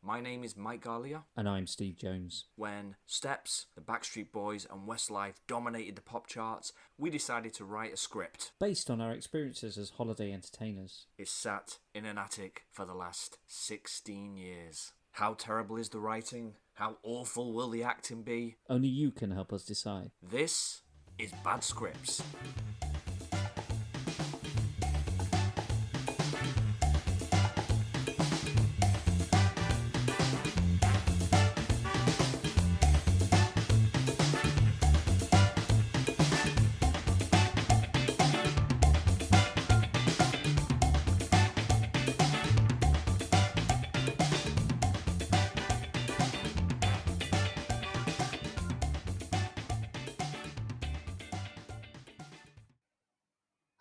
My name is Mike Garlia. And I'm Steve Jones. When Steps, the Backstreet Boys, and Westlife dominated the pop charts, we decided to write a script. Based on our experiences as holiday entertainers. It's sat in an attic for the last 16 years. How terrible is the writing? How awful will the acting be? Only you can help us decide. This is Bad Scripts.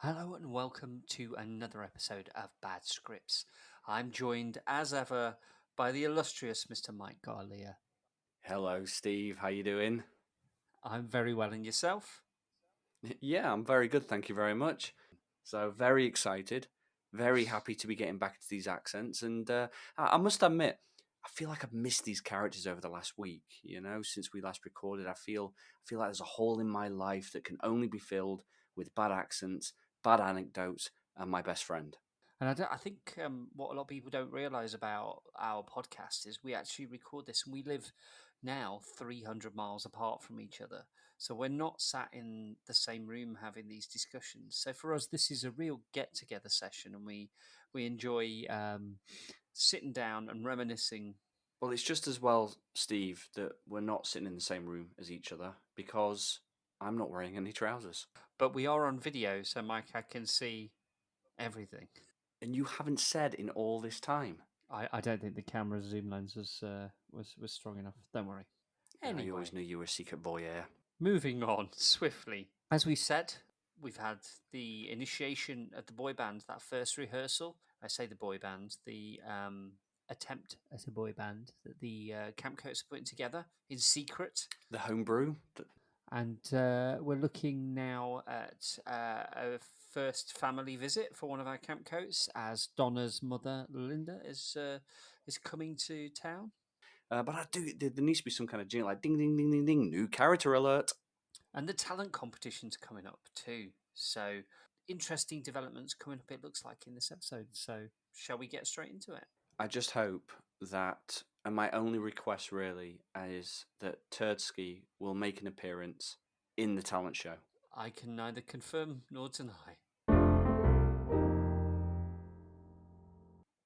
Hello and welcome to another episode of Bad Scripts. I'm joined as ever by the illustrious Mr. Mike Garlia. Hello, Steve. How you doing? I'm very well, and yourself? Yeah, I'm very good. Thank you very much. So very excited, very happy to be getting back to these accents. And I must admit, I feel like I've missed these characters over the last week. You know, since we last recorded, I feel like there's a hole in my life that can only be filled with bad accents, bad anecdotes, and my best friend. And I think what a lot of people don't realise about our podcast is we actually record this, and we live now 300 miles apart from each other. So we're not sat in the same room having these discussions. So for us, this is a real get-together session, and we enjoy sitting down and reminiscing. Well, it's just as well, Steve, that we're not sitting in the same room as each other because I'm not wearing any trousers. But we are on video, so Mike, I can see everything. And you haven't said in all this time. I don't think the camera zoom lens was strong enough. Don't worry. Anyway, I always knew you were a secret voyeur. moving on swiftly. As we said, we've had the initiation of the boy band, that first rehearsal. I say the boy band, the attempt at a boy band that the Campcoats are putting together in secret. The homebrew. And we're looking now at A first family visit for one of our Campcoats as Donna's mother, Linda, is coming to town. But there needs to be some kind of jingle, like ding, ding, ding, ding, ding, new character alert. And the talent competition's coming up too. So interesting developments coming up, it looks like, in this episode. So shall we get straight into it? I just hope that, and my only request really is that Turdsky will make an appearance in the talent show. I can neither confirm nor deny.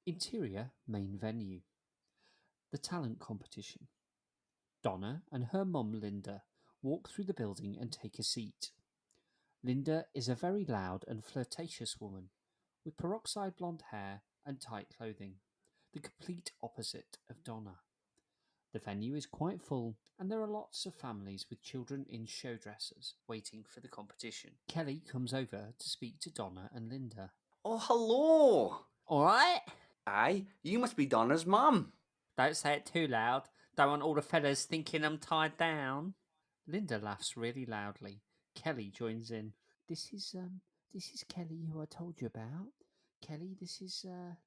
interior main venue. The talent competition. Donna and her mum Linda walk through the building and take a seat. Linda is a very loud and flirtatious woman with peroxide blonde hair and tight clothing, the complete opposite of Donna. The venue is quite full, and there are lots of families with children in show dresses waiting for the competition. Kelly comes over to speak to Donna and Linda. Oh, hello! All right? Aye, you must be Donna's mum. Don't say it too loud. Don't want all the fellas thinking I'm tied down. Linda laughs really loudly. Kelly joins in. This is Kelly who I told you about. Kelly, this is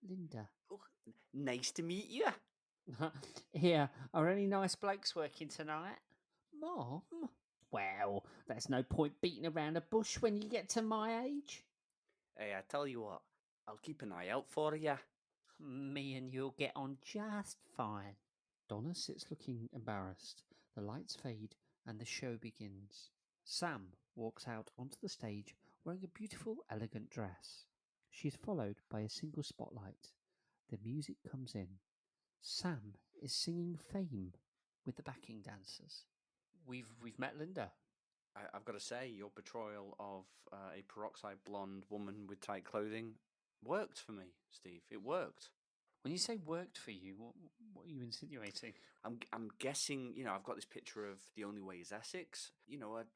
Linda. Oh, nice to meet you. Here, are any nice blokes working tonight? Mom? Well, there's no point beating around the bush when you get to my age. Hey, I tell you what, I'll keep an eye out for you. Me and you'll get on just fine. Donna sits looking embarrassed. The lights fade and the show begins. Sam walks out onto the stage wearing a beautiful, elegant dress. She is followed by a single spotlight. The music comes in. Sam is singing Fame with the backing dancers. We've met Linda. I've got to say, your portrayal of a peroxide blonde woman with tight clothing worked for me, Steve. It worked. When you say worked for you, what are you insinuating? I'm guessing, I've got this picture of The Only Way is Essex.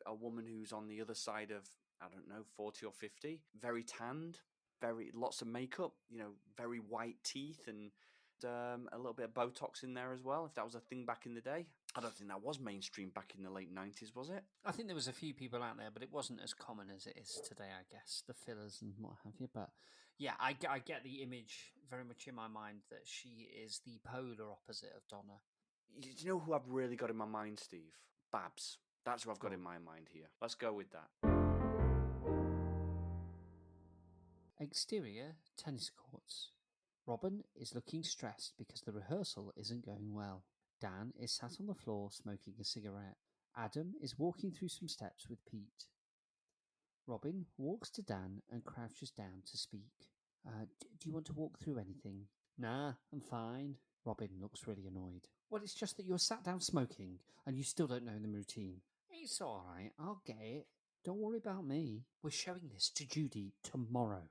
A woman who's on the other side of, I don't know, 40 or 50. Very tanned, lots of makeup, very white teeth and a little bit of Botox in there as well, if that was a thing back in the day. I don't think that was mainstream back in the late 90s, was it? I think there was a few people out there, but it wasn't as common as it is today, I guess. The fillers and what have you. But Yeah, I get the image very much in my mind that she is the polar opposite of Donna. You know who I've really got in my mind, Steve? Babs. That's who I've got Oh. in my mind here. Let's go with that. Exterior tennis courts. Robin is looking stressed because the rehearsal isn't going well. Dan is sat on the floor smoking a cigarette. Adam is walking through some steps with Pete. Robin walks to Dan and crouches down to speak. Do you want to walk through anything? Nah, I'm fine. Robin looks really annoyed. Well, it's just that you're sat down smoking and you still don't know the routine. It's alright, I'll get it. Don't worry about me. We're showing this to Judy tomorrow.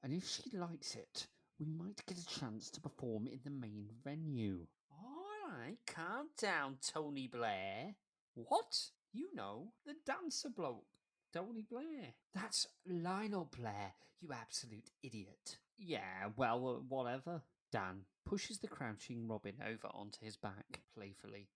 And if she likes it, we might get a chance to perform in the main venue. Alright, calm down, Tony Blair. What? You know, the dancer bloke. Tony Blair. That's Lionel Blair, you absolute idiot. Yeah, well, whatever. Dan pushes the crouching Robin over onto his back, playfully.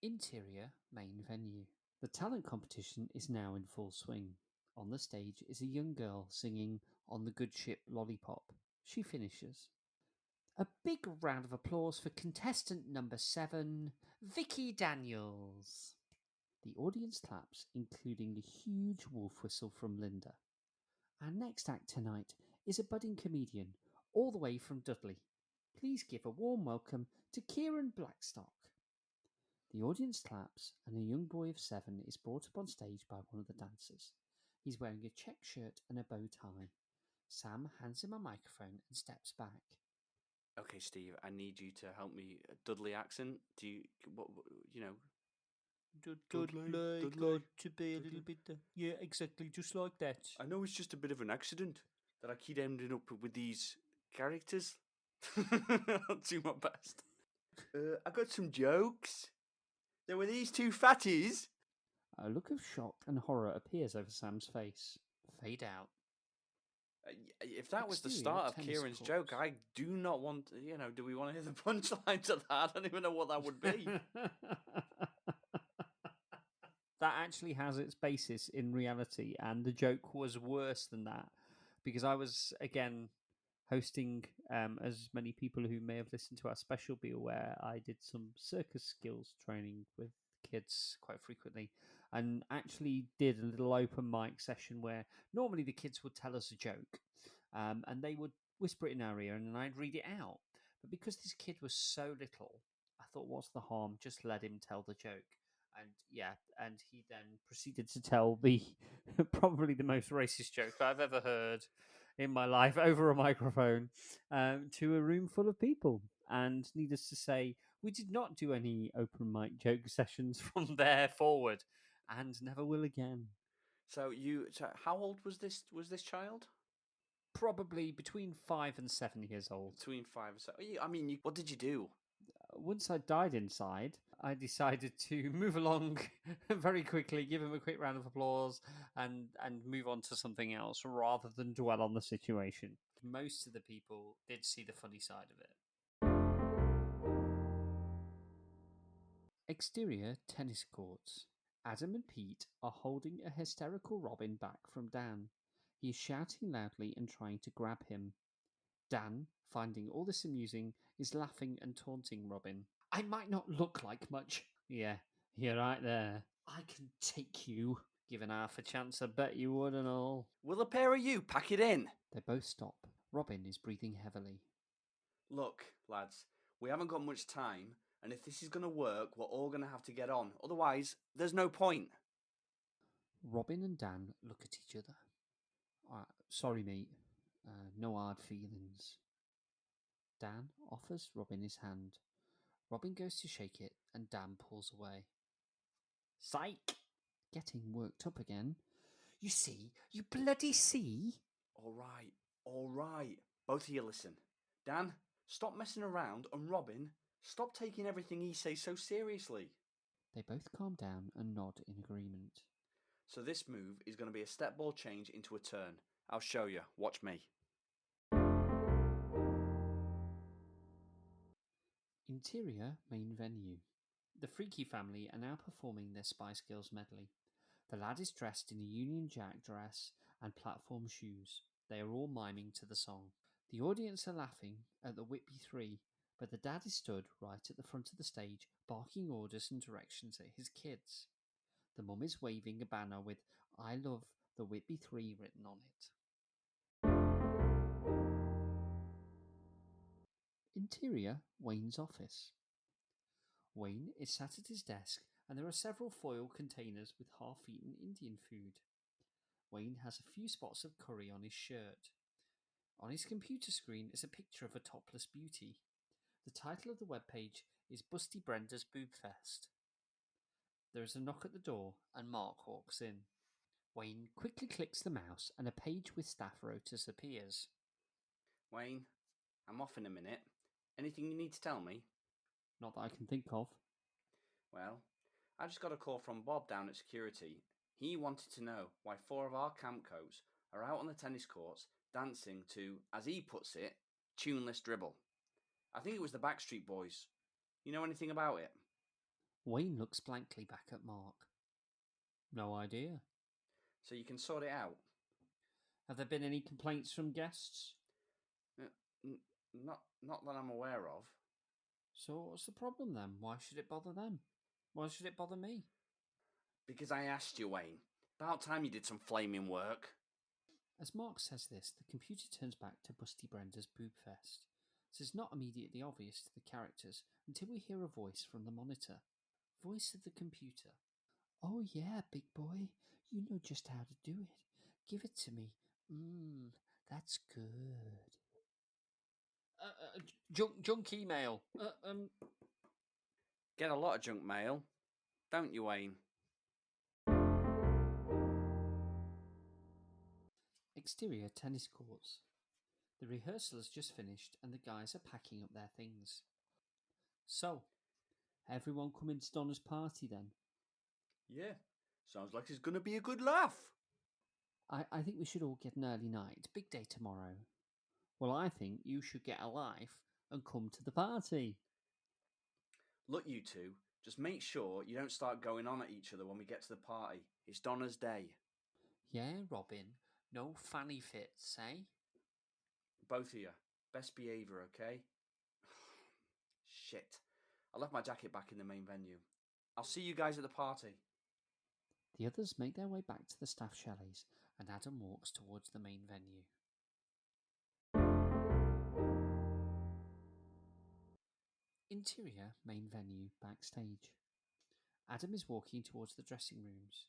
Interior main venue. The talent competition is now in full swing. On the stage is a young girl singing On the Good Ship Lollipop. She finishes. A big round of applause for contestant number 7, Vicky Daniels. The audience claps, including a huge wolf whistle from Linda. Our next act tonight is a budding comedian, all the way from Dudley. Please give a warm welcome to Kieran Blackstock. The audience claps, and a young boy of 7 is brought up on stage by one of the dancers. He's wearing a check shirt and a bow tie. Sam hands him a microphone and steps back. Okay, Steve, I need you to help me. Dudley accent. Do you, you know? Dudley got to be a little bit. Yeah, exactly, just like that. I know it's just a bit of an accident that I keep ending up with these characters. I'll do my best. I got some jokes. There were these two fatties. A look of shock and horror appears over Sam's face. Fade out. If that was the Exterior start of tennis Kieran's courts. joke, I do not want. Do we want to hear the punchline to that? I don't even know what that would be. That actually has its basis in reality, and the joke was worse than that because I was again hosting, as many people who may have listened to our special be aware, I did some circus skills training with kids quite frequently, and actually did a little open mic session where normally the kids would tell us a joke, and they would whisper it in our ear, and then I'd read it out. But because this kid was so little, I thought, what's the harm? Just let him tell the joke. And and he then proceeded to tell the probably the most racist joke I've ever heard in my life over a microphone to a room full of people. And needless to say, we did not do any open mic joke sessions from there forward, and never will again. So how old was this child? Probably between 5 and 7 years old. Between 5 and 7. I mean, what did you do? Once I died inside, I decided to move along very quickly, give him a quick round of applause, and move on to something else rather than dwell on the situation. Most of the people did see the funny side of it. Exterior tennis courts. Adam and Pete are holding a hysterical Robin back from Dan. He is shouting loudly and trying to grab him. Dan, finding all this amusing, is laughing and taunting Robin. I might not look like much. Yeah, you're right there. I can take you. Given half a chance, I bet you would and all. Will a pair of you pack it in? They both stop. Robin is breathing heavily. Look, lads, we haven't got much time, and if this is going to work, we're all going to have to get on. Otherwise, there's no point. Robin and Dan look at each other. Sorry, mate. No hard feelings. Dan offers Robin his hand. Robin goes to shake it, and Dan pulls away. Psych! Getting worked up again. You see? You bloody see? All right. Both of you listen. Dan, stop messing around, and Robin, stop taking everything he says so seriously. They both calm down and nod in agreement. So this move is going to be a step ball change into a turn. I'll show you. Watch me. Interior main venue. The Freaky family are now performing their Spice Girls medley. The lad is dressed in a Union Jack dress and platform shoes. They are all miming to the song. The audience are laughing at the Whitby Three, but the dad is stood right at the front of the stage, barking orders and directions at his kids. The mum is waving a banner with "I love the Whitby Three" written on it. Interior, Wayne's office. Wayne is sat at his desk, and there are several foil containers with half-eaten Indian food. Wayne has a few spots of curry on his shirt. On his computer screen is a picture of a topless beauty. The title of the webpage is Busty Brenda's Boob Fest. There is a knock at the door, and Mark walks in. Wayne quickly clicks the mouse, and a page with staff rotas appears. Wayne, I'm off in a minute. Anything you need to tell me? Not that I can think of. Well, I just got a call from Bob down at security. He wanted to know why 4 of our camp coats are out on the tennis courts dancing to, as he puts it, tuneless dribble. I think it was the Backstreet Boys. You know anything about it? Wayne looks blankly back at Mark. No idea. So you can sort it out? Have there been any complaints from guests? Not that I'm aware of. So what's the problem then? Why should it bother them? Why should it bother me? Because I asked you, Wayne. About time you did some flaming work. As Mark says this, the computer turns back to Busty Brenda's Boob Fest. This is not immediately obvious to the characters until we hear a voice from the monitor. Voice of the computer. Oh yeah, big boy. You know just how to do it. Give it to me. That's good. Junk email. Get a lot of junk mail, don't you, Wayne? Exterior tennis courts. The rehearsal has just finished and the guys are packing up their things. So, everyone coming to Donna's party then? Yeah, sounds like it's going to be a good laugh. I think we should all get an early night. Big day tomorrow. Well, I think you should get a life and come to the party. Look, you two, just make sure you don't start going on at each other when we get to the party. It's Donna's day. Yeah, Robin. No fanny fits, eh? Both of you, best behaviour, okay? Shit. I left my jacket back in the main venue. I'll see you guys at the party. The others make their way back to the staff chalets, and Adam walks towards the main venue. Interior, main venue, backstage. Adam is walking towards the dressing rooms.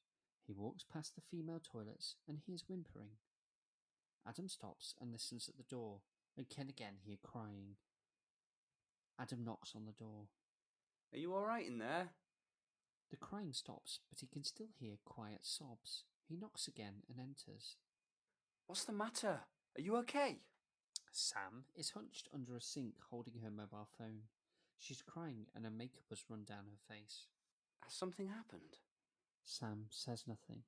He walks past the female toilets and hears whimpering. Adam stops and listens at the door, and can again hear crying. Adam knocks on the door. Are you alright in there? The crying stops, but he can still hear quiet sobs. He knocks again and enters. What's the matter? Are you okay? Sam is hunched under a sink holding her mobile phone. She's crying and her makeup has run down her face. Has something happened? Sam says nothing.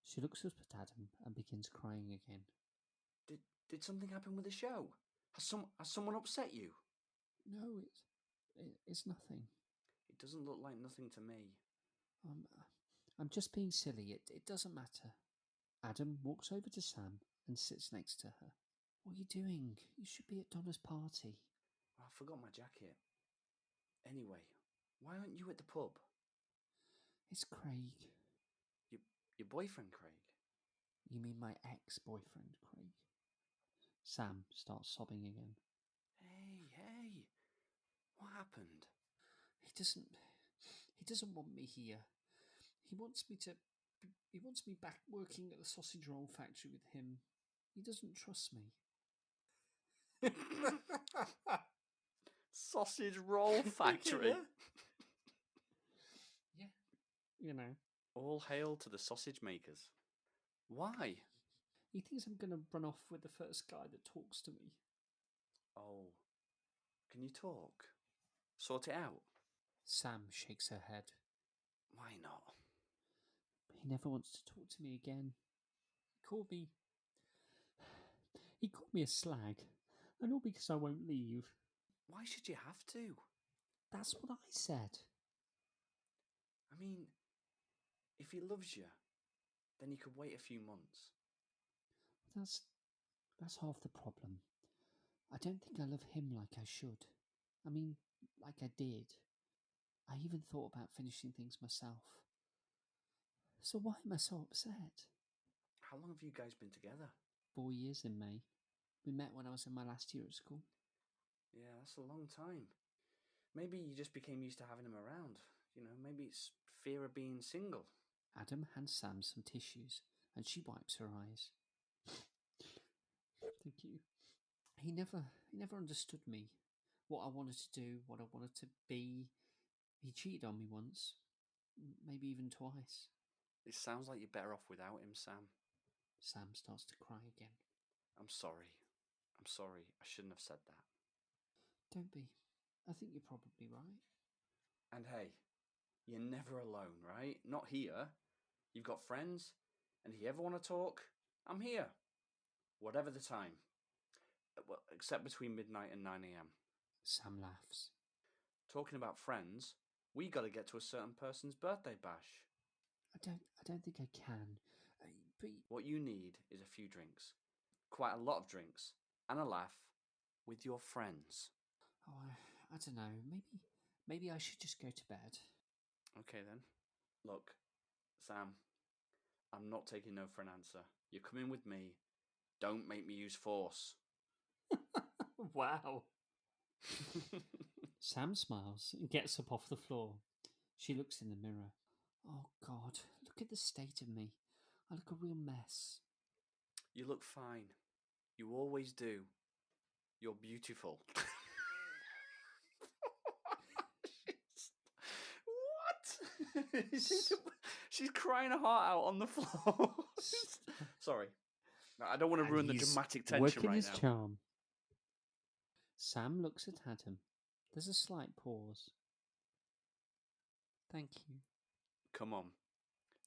She looks up at Adam and begins crying again. Did something happen with the show? Has someone upset you? No, it's nothing. It doesn't look like nothing to me. I'm just being silly. It doesn't matter. Adam walks over to Sam and sits next to her. What are you doing? You should be at Donna's party. I forgot my jacket. Anyway, why aren't you at the pub? It's Craig. Your boyfriend, Craig? You mean my ex-boyfriend, Craig? Sam starts sobbing again. Hey, what happened? He doesn't want me here. He wants me back working at the sausage roll factory with him. He doesn't trust me. Sausage roll factory? Yeah. You know. All hail to the sausage makers. Why? He thinks I'm going to run off with the first guy that talks to me. Oh, can you talk? Sort it out? Sam shakes her head. Why not? He never wants to talk to me again. He called me a slag, and all because I won't leave. Why should you have to? That's what I said. I mean, if he loves you, then you could wait a few months. That's half the problem. I don't think I love him like I should. I mean, like I did. I even thought about finishing things myself. So why am I so upset? How long have you guys been together? 4 years in May. We met when I was in my last year at school. Yeah, that's a long time. Maybe you just became used to having him around. Maybe it's fear of being single. Adam hands Sam some tissues, and she wipes her eyes. Thank you. He never understood me. What I wanted to do, what I wanted to be. He cheated on me once, maybe even twice. It sounds like you're better off without him, Sam. Sam starts to cry again. I'm sorry. I shouldn't have said that. Don't be. I think you're probably right. And hey, you're never alone, right? Not here. You've got friends, and if you ever want to talk, I'm here. Whatever the time. Well, except between midnight and 9 a.m. Sam laughs. Talking about friends, we got to get to a certain person's birthday bash. I don't think I can. But what you need is a few drinks. Quite a lot of drinks. And a laugh with your friends. Oh, I don't know. Maybe I should just go to bed. Okay then. Look, Sam, I'm not taking no for an answer. You're coming with me. Don't make me use force. Wow. Sam smiles and gets up off the floor. She looks in the mirror. Oh, God, look at the state of me. I look a real mess. You look fine. You always do. You're beautiful. What? She's crying her heart out on the floor. Sorry. I don't want to ruin the dramatic tension working right his now. charm. Sam looks at Adam. There's a slight pause. Thank you. Come on.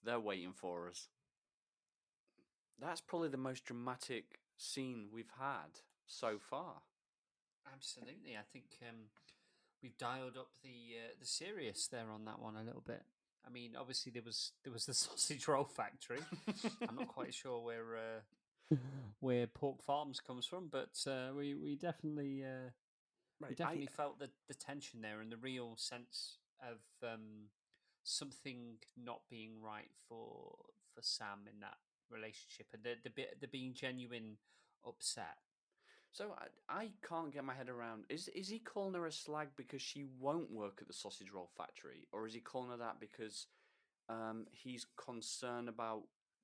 They're waiting for us. That's probably the most dramatic scene we've had so far. Absolutely. I think we've dialed up the serious there on that one a little bit. I mean, obviously there was the sausage roll factory. I'm not quite sure where Pork Farms comes from, but we definitely felt the tension there and the real sense of something not being right for Sam in that relationship, and the being genuine upset. So I can't get my head around. Is he calling her a slag because she won't work at the sausage roll factory, or is he calling her that because he's concerned about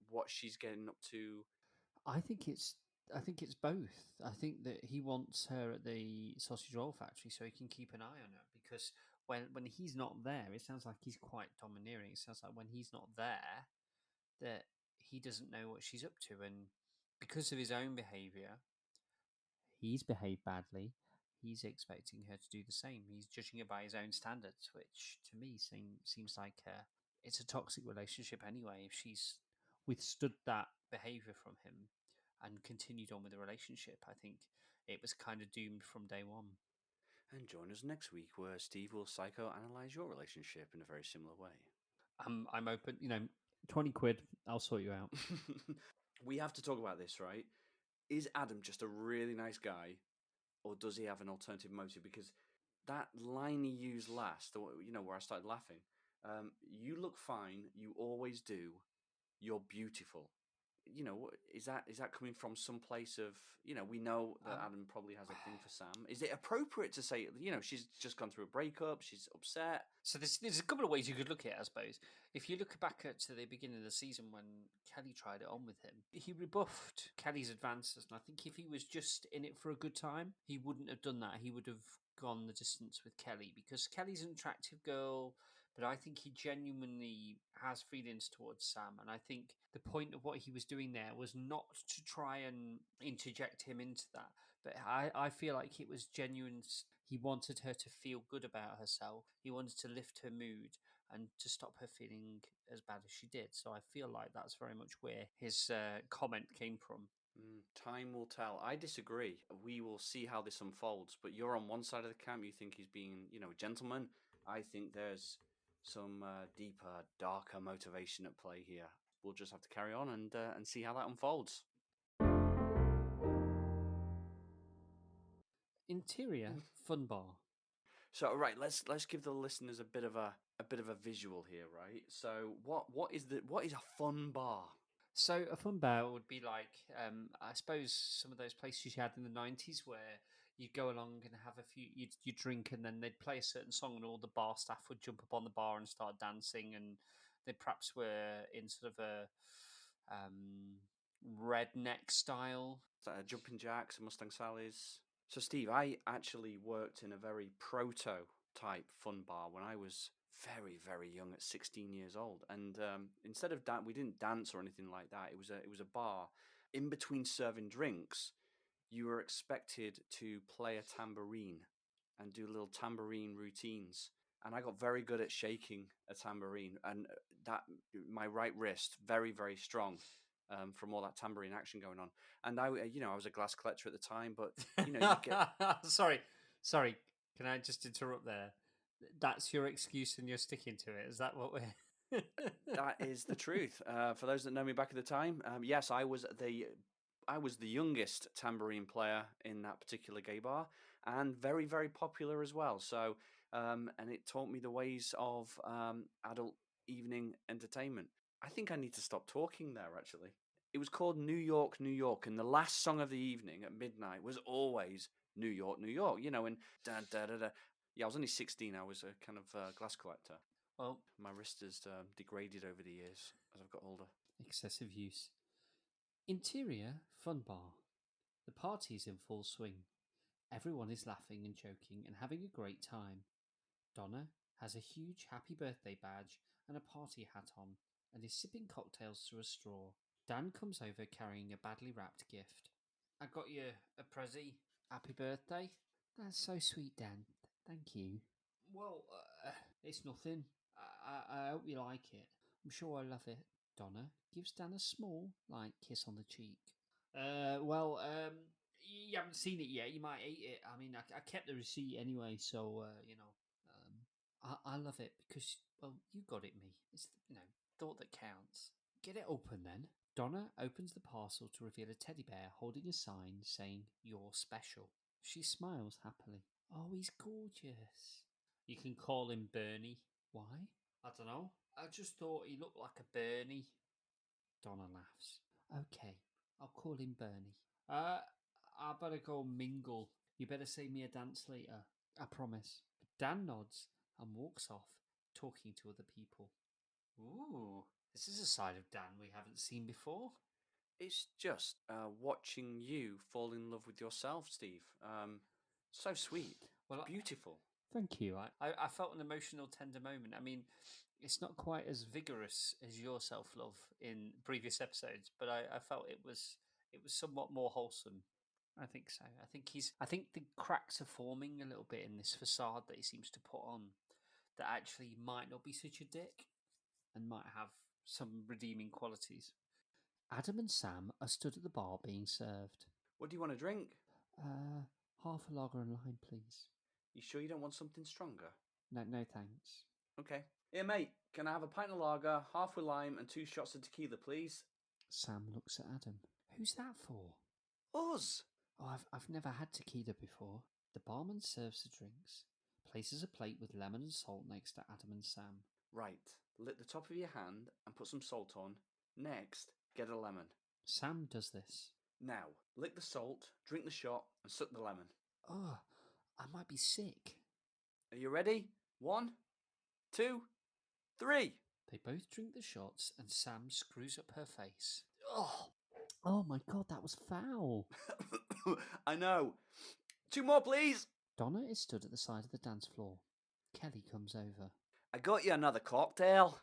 what she's getting up to? I think it's both. I think that he wants her at the sausage roll factory so he can keep an eye on her, because when he's not there, it sounds like he's quite domineering. It sounds like when he's not there, that he doesn't know what she's up to, and because of his own behaviour, he's behaved badly. He's expecting her to do the same. He's judging her by his own standards, which to me seems like it's a toxic relationship anyway. If she's withstood that behaviour from him and continued on with the relationship, I think it was kind of doomed from day one. And join us next week where Steve will psychoanalyze your relationship in a very similar way. I'm open. 20 quid, I'll sort you out. We have to talk about this, right? Is Adam just a really nice guy, or does he have an alternative motive? Because that line he used last, where I started laughing, you look fine, you always do, you're beautiful. Is that coming from some place of, we know that Adam probably has a thing for Sam. Is it appropriate to say, she's just gone through a breakup, she's upset? So there's a couple of ways you could look at it, I suppose. If you look back to the beginning of the season when Kelly tried it on with him, he rebuffed Kelly's advances. And I think if he was just in it for a good time, he wouldn't have done that. He would have gone the distance with Kelly, because Kelly's an attractive girl, but I think he genuinely has feelings towards Sam. And I think the point of what he was doing there was not to try and interject him into that, but I feel like it was genuine. He wanted her to feel good about herself. He wanted to lift her mood and to stop her feeling as bad as she did. So I feel like that's very much where his comment came from. Time will tell. I disagree. We will see how this unfolds. But you're on one side of the camp. You think he's being, a gentleman. I think there's some deeper, darker motivation at play here. we'll just have to carry on and see how that unfolds. Interior fun bar. So right, let's give the listeners a bit of a visual here, right? So what is a fun bar? So a fun bar would be like, I suppose some of those places you had in the 90s where you'd go along and have a few, you'd drink and then they'd play a certain song and all the bar staff would jump up on the bar and start dancing, and they perhaps were in sort of a redneck style. Jumping Jacks and Mustang Sally's. So Steve, I actually worked in a very prototype fun bar when I was very, very young, at 16 years old. And instead of we didn't dance or anything like that. It was a bar. In between serving drinks, you were expected to play a tambourine and do little tambourine routines. And I got very good at shaking a tambourine, and that my right wrist very, very strong from all that tambourine action going on. And I was a glass collector at the time, but you get sorry. Can I just interrupt there? That's your excuse, and you're sticking to it. Is that what we're? That is the truth. For those that know me back at the time, yes, I was the youngest tambourine player in that particular gay bar, and very, very popular as well. So, and it taught me the ways of adult evening entertainment. I think I need to stop talking there, actually. It was called New York, New York, and the last song of the evening at midnight was always New York, New York, and da da da da. Yeah, I was only 16. I was a kind of glass collector. Well, my wrist has degraded over the years as I've got older. Excessive use. Interior fun bar. The party is in full swing. Everyone is laughing and joking and having a great time. Donna has a huge happy birthday badge and a party hat on and is sipping cocktails through a straw. Dan comes over carrying a badly wrapped gift. I got you a prezi. Happy birthday. That's so sweet, Dan. Thank you. Well, It's nothing. I hope you like it. I'm sure I love it. Donna gives Dan a small, light kiss on the cheek. you haven't seen it yet. You might eat it. I mean, I kept the receipt anyway, so I love it because, well, you got it me. it's thought that counts. Get it open then. Donna opens the parcel to reveal a teddy bear holding a sign saying, "You're special." She smiles happily. Oh, he's gorgeous. You can call him Bernie. Why? I don't know. I just thought he looked like a Bernie. Donna laughs. Okay, I'll call him Bernie. I better go mingle. You better save me a dance later. I promise. Dan nods and walks off, talking to other people. Ooh, this is a side of Dan we haven't seen before. It's just watching you fall in love with yourself, Steve. So sweet. Well, beautiful. Thank you. I felt an emotional, tender moment. I mean, it's not quite as vigorous as your self-love in previous episodes, but I felt it was somewhat more wholesome. I think so. I think the cracks are forming a little bit in this facade that he seems to put on, that actually might not be such a dick and might have some redeeming qualities. Adam and Sam are stood at the bar being served. What do you want to drink? Half a lager and lime, please. You sure you don't want something stronger? No, thanks. Okay. Here, mate, can I have a pint of lager, half with lime, and 2 shots of tequila, please? Sam looks at Adam. Who's that for? Us! Oh, I've never had tequila before. The barman serves the drinks, places a plate with lemon and salt next to Adam and Sam. Right. Lick the top of your hand and put some salt on. Next, get a lemon. Sam does this. Now, lick the salt, drink the shot, and suck the lemon. Oh, I might be sick. Are you ready? 1, 2, 3. They both drink the shots and Sam screws up her face. Oh my God, that was foul. I know. 2 more, please. Donna is stood at the side of the dance floor. Kelly comes over. I got you another cocktail.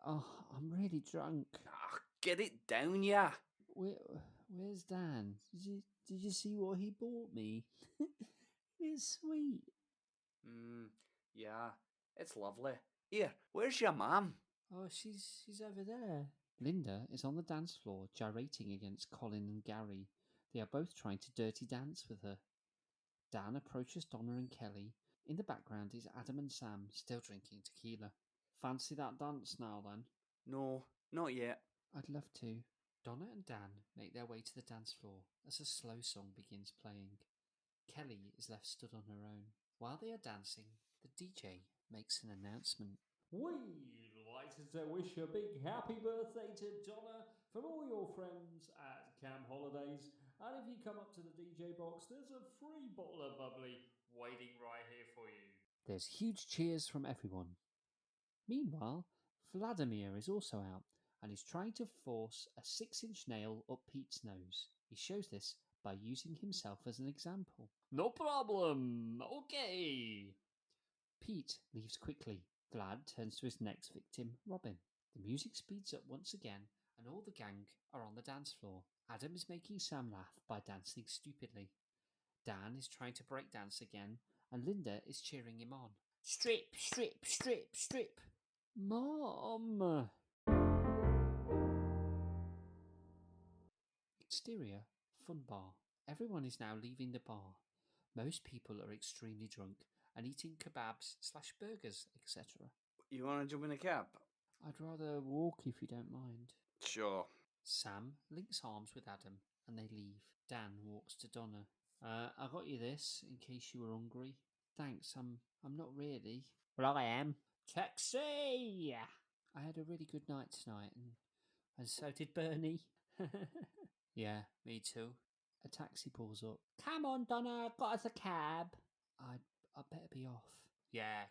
Oh, I'm really drunk. Get it down, ya. Where's Dan? Did you see what he bought me? It's sweet. Yeah, it's lovely. Here, where's your mum? Oh, she's over there. Linda is on the dance floor, gyrating against Colin and Gary. They are both trying to dirty dance with her. Dan approaches Donna and Kelly. In the background is Adam and Sam, still drinking tequila. Fancy that dance now, then? No, not yet. I'd love to. Donna and Dan make their way to the dance floor as a slow song begins playing. Kelly is left stood on her own. While they are dancing, the DJ makes an announcement. We'd like to wish a big happy birthday to Donna from all your friends at Camp Holidays. And if you come up to the DJ box, there's a free bottle of bubbly waiting right here for you. There's huge cheers from everyone. Meanwhile, Vladimir is also out and is trying to force a 6-inch nail up Pete's nose. He shows this by using himself as an example. No problem. Okay. Pete leaves quickly. Vlad turns to his next victim, Robin. The music speeds up once again, and all the gang are on the dance floor. Adam is making Sam laugh by dancing stupidly. Dan is trying to break dance again, and Linda is cheering him on. Strip, strip, strip, strip. Mom! Exterior, fun bar. Everyone is now leaving the bar. Most people are extremely drunk and eating kebabs/burgers, etc. You want to jump in a cab? I'd rather walk if you don't mind. Sure. Sam links arms with Adam and they leave. Dan walks to Donna. I got you this in case you were hungry. Thanks, I'm not really. Well, I am. Taxi! I had a really good night tonight and so did Bernie. Yeah, me too. A taxi pulls up. Come on, Donna, got us a cab. I'd better be off. Yeah,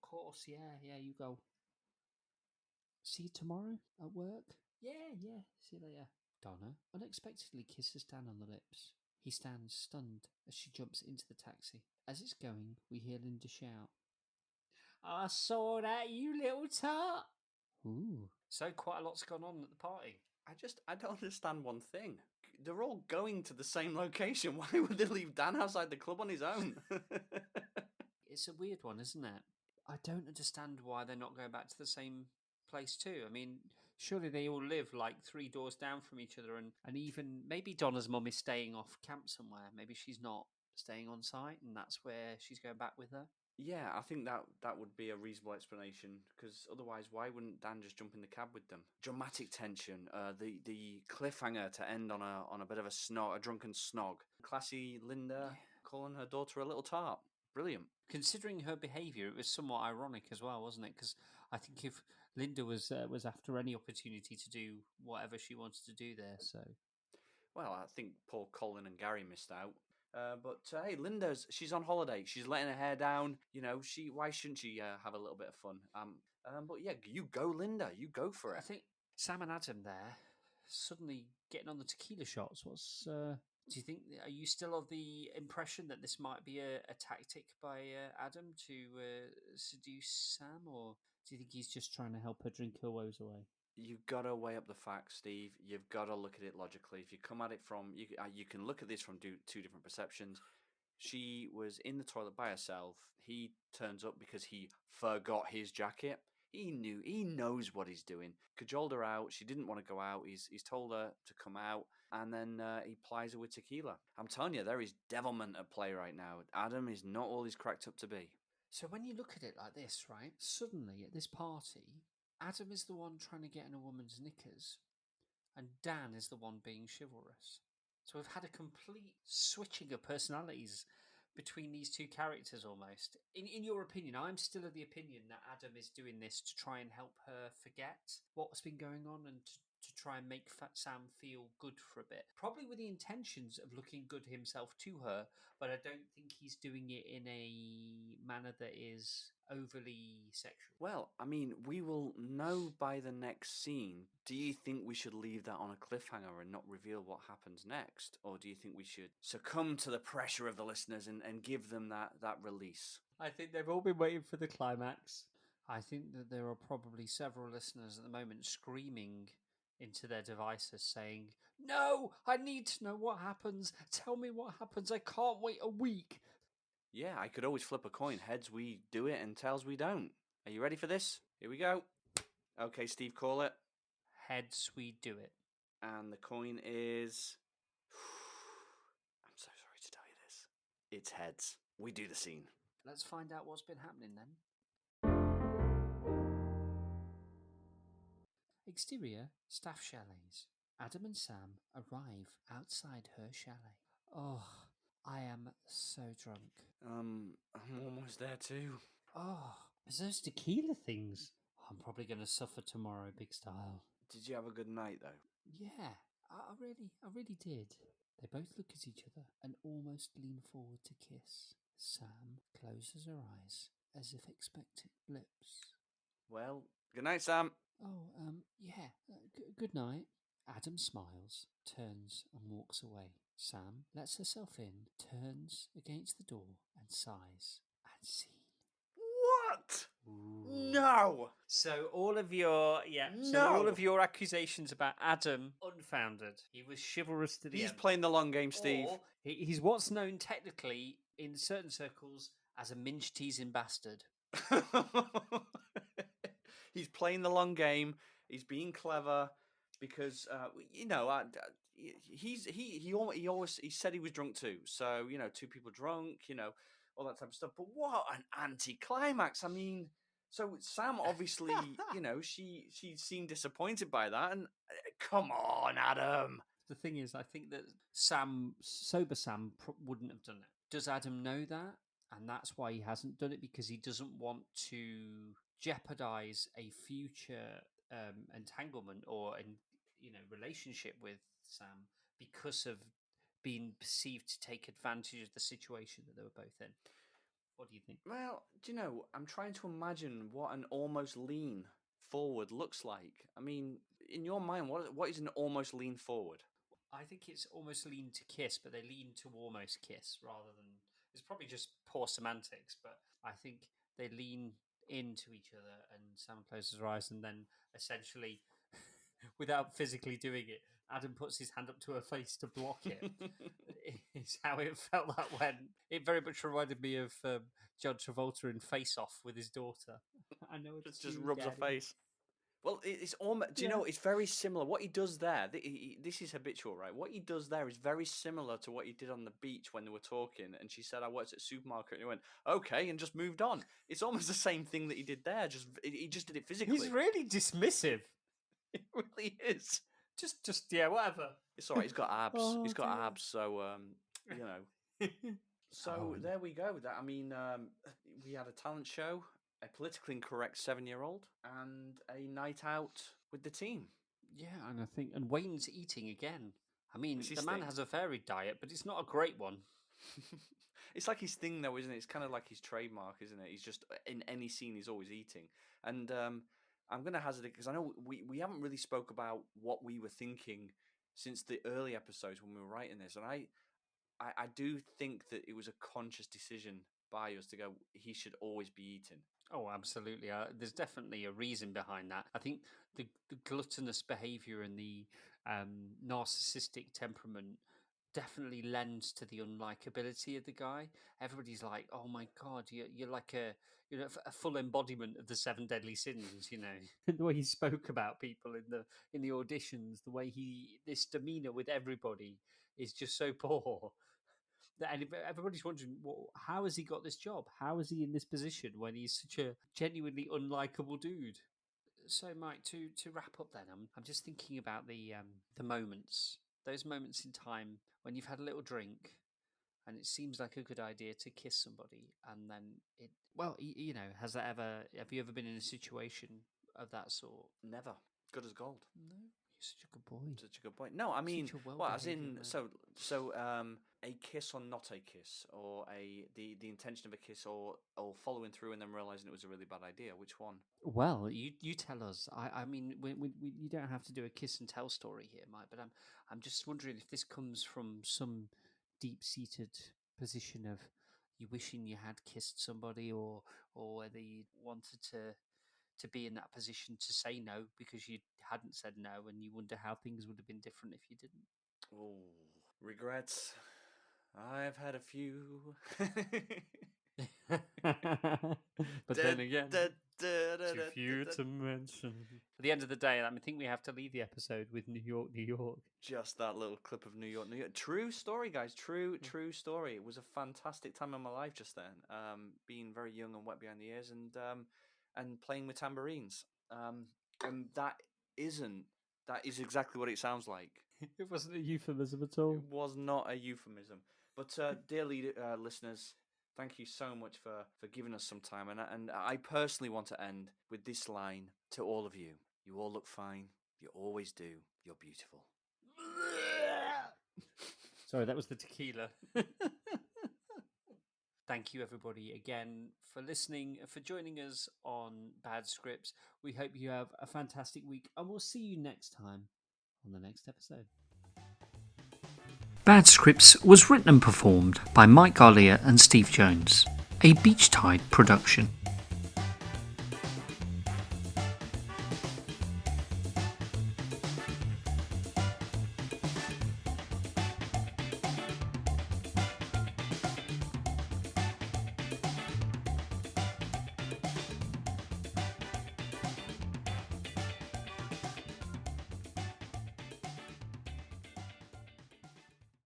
course, yeah, you go. See you tomorrow at work? Yeah, see you later. Donna unexpectedly kisses Dan on the lips. He stands stunned as she jumps into the taxi. As it's going, we hear Linda shout, I saw that, you little tart. Ooh. So quite a lot's gone on at the party. I don't understand one thing. They're all going to the same location. Why would they leave Dan outside the club on his own? It's a weird one, isn't it? I don't understand why they're not going back to the same place too. I mean, surely they all live like 3 doors down from each other, and even maybe Donna's mum is staying off camp somewhere. Maybe she's not staying on site, and that's where she's going back with her. Yeah, I think that would be a reasonable explanation, because otherwise, why wouldn't Dan just jump in the cab with them? Dramatic tension, the cliffhanger to end on a bit of a drunken snog. Classy Linda calling her daughter a little tart. Brilliant. Considering her behaviour, it was somewhat ironic as well, wasn't it? Because I think if Linda was after any opportunity to do whatever she wanted to do there, so... Well, I think poor Colin and Gary missed out. But hey, she's on holiday. She's letting her hair down. You know, why shouldn't she have a little bit of fun? But yeah, you go, Linda. You go for it. I think Sam and Adam there suddenly getting on the tequila shots. Do you think? Are you still of the impression that this might be a tactic by Adam to seduce Sam, or do you think he's just trying to help her drink her woes away? You've got to weigh up the facts, Steve. You've got to look at it logically. If you come at it from, you can look at this from two different perceptions. She was in the toilet by herself. He turns up because he forgot his jacket. He knows what he's doing. Cajoled her out. She didn't want to go out. He's told her to come out, and then he plies her with tequila. I'm telling you, there is devilment at play right now. Adam is not all he's cracked up to be. So when you look at it like this, right? Suddenly at this party, Adam is the one trying to get in a woman's knickers, and Dan is the one being chivalrous. So we've had a complete switching of personalities between these two characters almost. In your opinion, I'm still of the opinion that Adam is doing this to try and help her forget what's been going on and to try and make Sam feel good for a bit. Probably with the intentions of looking good himself to her, but I don't think he's doing it in a manner that is overly sexual. Well, I mean, we will know by the next scene. Do you think we should leave that on a cliffhanger and not reveal what happens next? Or do you think we should succumb to the pressure of the listeners and give them that release? I think they've all been waiting for the climax. I think that there are probably several listeners at the moment screaming into their devices saying, no, I need to know what happens. Tell me what happens. I can't wait a week. Yeah, I could always flip a coin. Heads, we do it, and tails, we don't. Are you ready for this? Here we go. Okay, Steve, call it. Heads, we do it. And the coin is... I'm so sorry to tell you this. It's heads. We do the scene. Let's find out what's been happening then. Exterior, staff chalets. Adam and Sam arrive outside her chalet. Oh, I am so drunk. I'm almost there too. Oh, it's those tequila things. I'm probably going to suffer tomorrow, big style. Did you have a good night though? Yeah, I really did. They both look at each other and almost lean forward to kiss. Sam closes her eyes as if expecting lips. Well, good night, Sam. Oh, yeah, good night. Adam smiles, turns and walks away. Sam lets herself in, turns against the door and sighs. And scene. What? Ooh. No. So all of your accusations about Adam unfounded. He was chivalrous to the He's end. playing the long game, Steve. Or he's what's known technically in certain circles as a minge teasing bastard. He's playing the long game. He's being clever because he said he was drunk too. So two people drunk, all that type of stuff. But what an anticlimax! I mean, so Sam obviously, she seemed disappointed by that. And come on, Adam. The thing is, I think that sober Sam wouldn't have done it. Does Adam know that? And that's why he hasn't done it, because he doesn't want to jeopardize a future entanglement or relationship with Sam because of being perceived to take advantage of the situation that they were both in. What do you think? Well, do you know, I'm trying to imagine what an almost lean forward looks like. I mean, in your mind, what is an almost lean forward? I think it's almost lean to kiss, but they lean to almost kiss rather than... It's probably just poor semantics, but I think they lean into each other and Sam closes her eyes and then essentially, without physically doing it, Adam puts his hand up to her face to block it. It's how it felt that went. It very much reminded me of John Travolta in Face Off with his daughter. I know it's just rubs her face. Well, it's almost. Do you Yeah. know? It's very similar. What he does there, this is habitual, right? What he does there is very similar to what he did on the beach when they were talking. And she said, "I worked at a supermarket," and he went, "Okay," and just moved on. It's almost the same thing that he did there. He just did it physically. He's really dismissive. It really is. Just yeah, whatever. It's all right. He's got abs. Oh, He's got dear. abs. So So there we go. We had a talent show, a politically incorrect 7-year-old, and a night out with the team. Yeah, and Wayne's eating again. I mean, It's the his man thing. has a varied diet, but it's not a great one. It's like his thing, though, isn't it? It's kind of like his trademark, isn't it? He's just in any scene, he's always eating. And I'm going to hazard it because I know we haven't really spoke about what we were thinking since the early episodes when we were writing this, and I do think that it was a conscious decision by us to go, he should always be eating. Oh, absolutely. There's definitely a reason behind that. I think the gluttonous behaviour and the narcissistic temperament definitely lends to the unlikability of the guy. Everybody's like, "Oh my god, you're like a full embodiment of the 7 deadly sins." The way he spoke about people in the auditions, the way this demeanour with everybody is just so poor. And everybody's wondering, well, how has he got this job? How is he in this position when he's such a genuinely unlikable dude? So, Mike, to wrap up, then I'm just thinking about the moments, those moments in time when you've had a little drink, and it seems like a good idea to kiss somebody, and then have you ever been in a situation of that sort? Never. Good as gold. No, you're such a good boy. Such a good point. No, I mean, Such a as in, well-behaved man. a kiss or not a kiss, or the intention of a kiss, or following through and then realizing it was a really bad idea. Which one? Well, you tell us. I mean, you don't have to do a kiss and tell story here, Mike. But I'm just wondering if this comes from some deep-seated position of you wishing you had kissed somebody, or whether you wanted to be in that position to say no because you hadn't said no, and you wonder how things would have been different if you didn't. Oh, regrets. I've had a few. But then again, too few to mention. At the end of the day, I think we have to leave the episode with New York, New York. Just that little clip of New York, New York. True story, guys. True story. It was a fantastic time in my life just then. Being very young and wet behind the ears, and playing with tambourines. And that isn't. That is exactly what it sounds like. It wasn't a euphemism at all. It was not a euphemism. But dear listeners, thank you so much for giving us some time. And I personally want to end with this line to all of you. You all look fine. You always do. You're beautiful. Sorry, that was the tequila. Thank you, everybody, again for listening, for joining us on Bad Scripts. We hope you have a fantastic week, and we'll see you next time on the next episode. Bad Scripts was written and performed by Mike Garlia and Steve Jones, a Beach Tide production.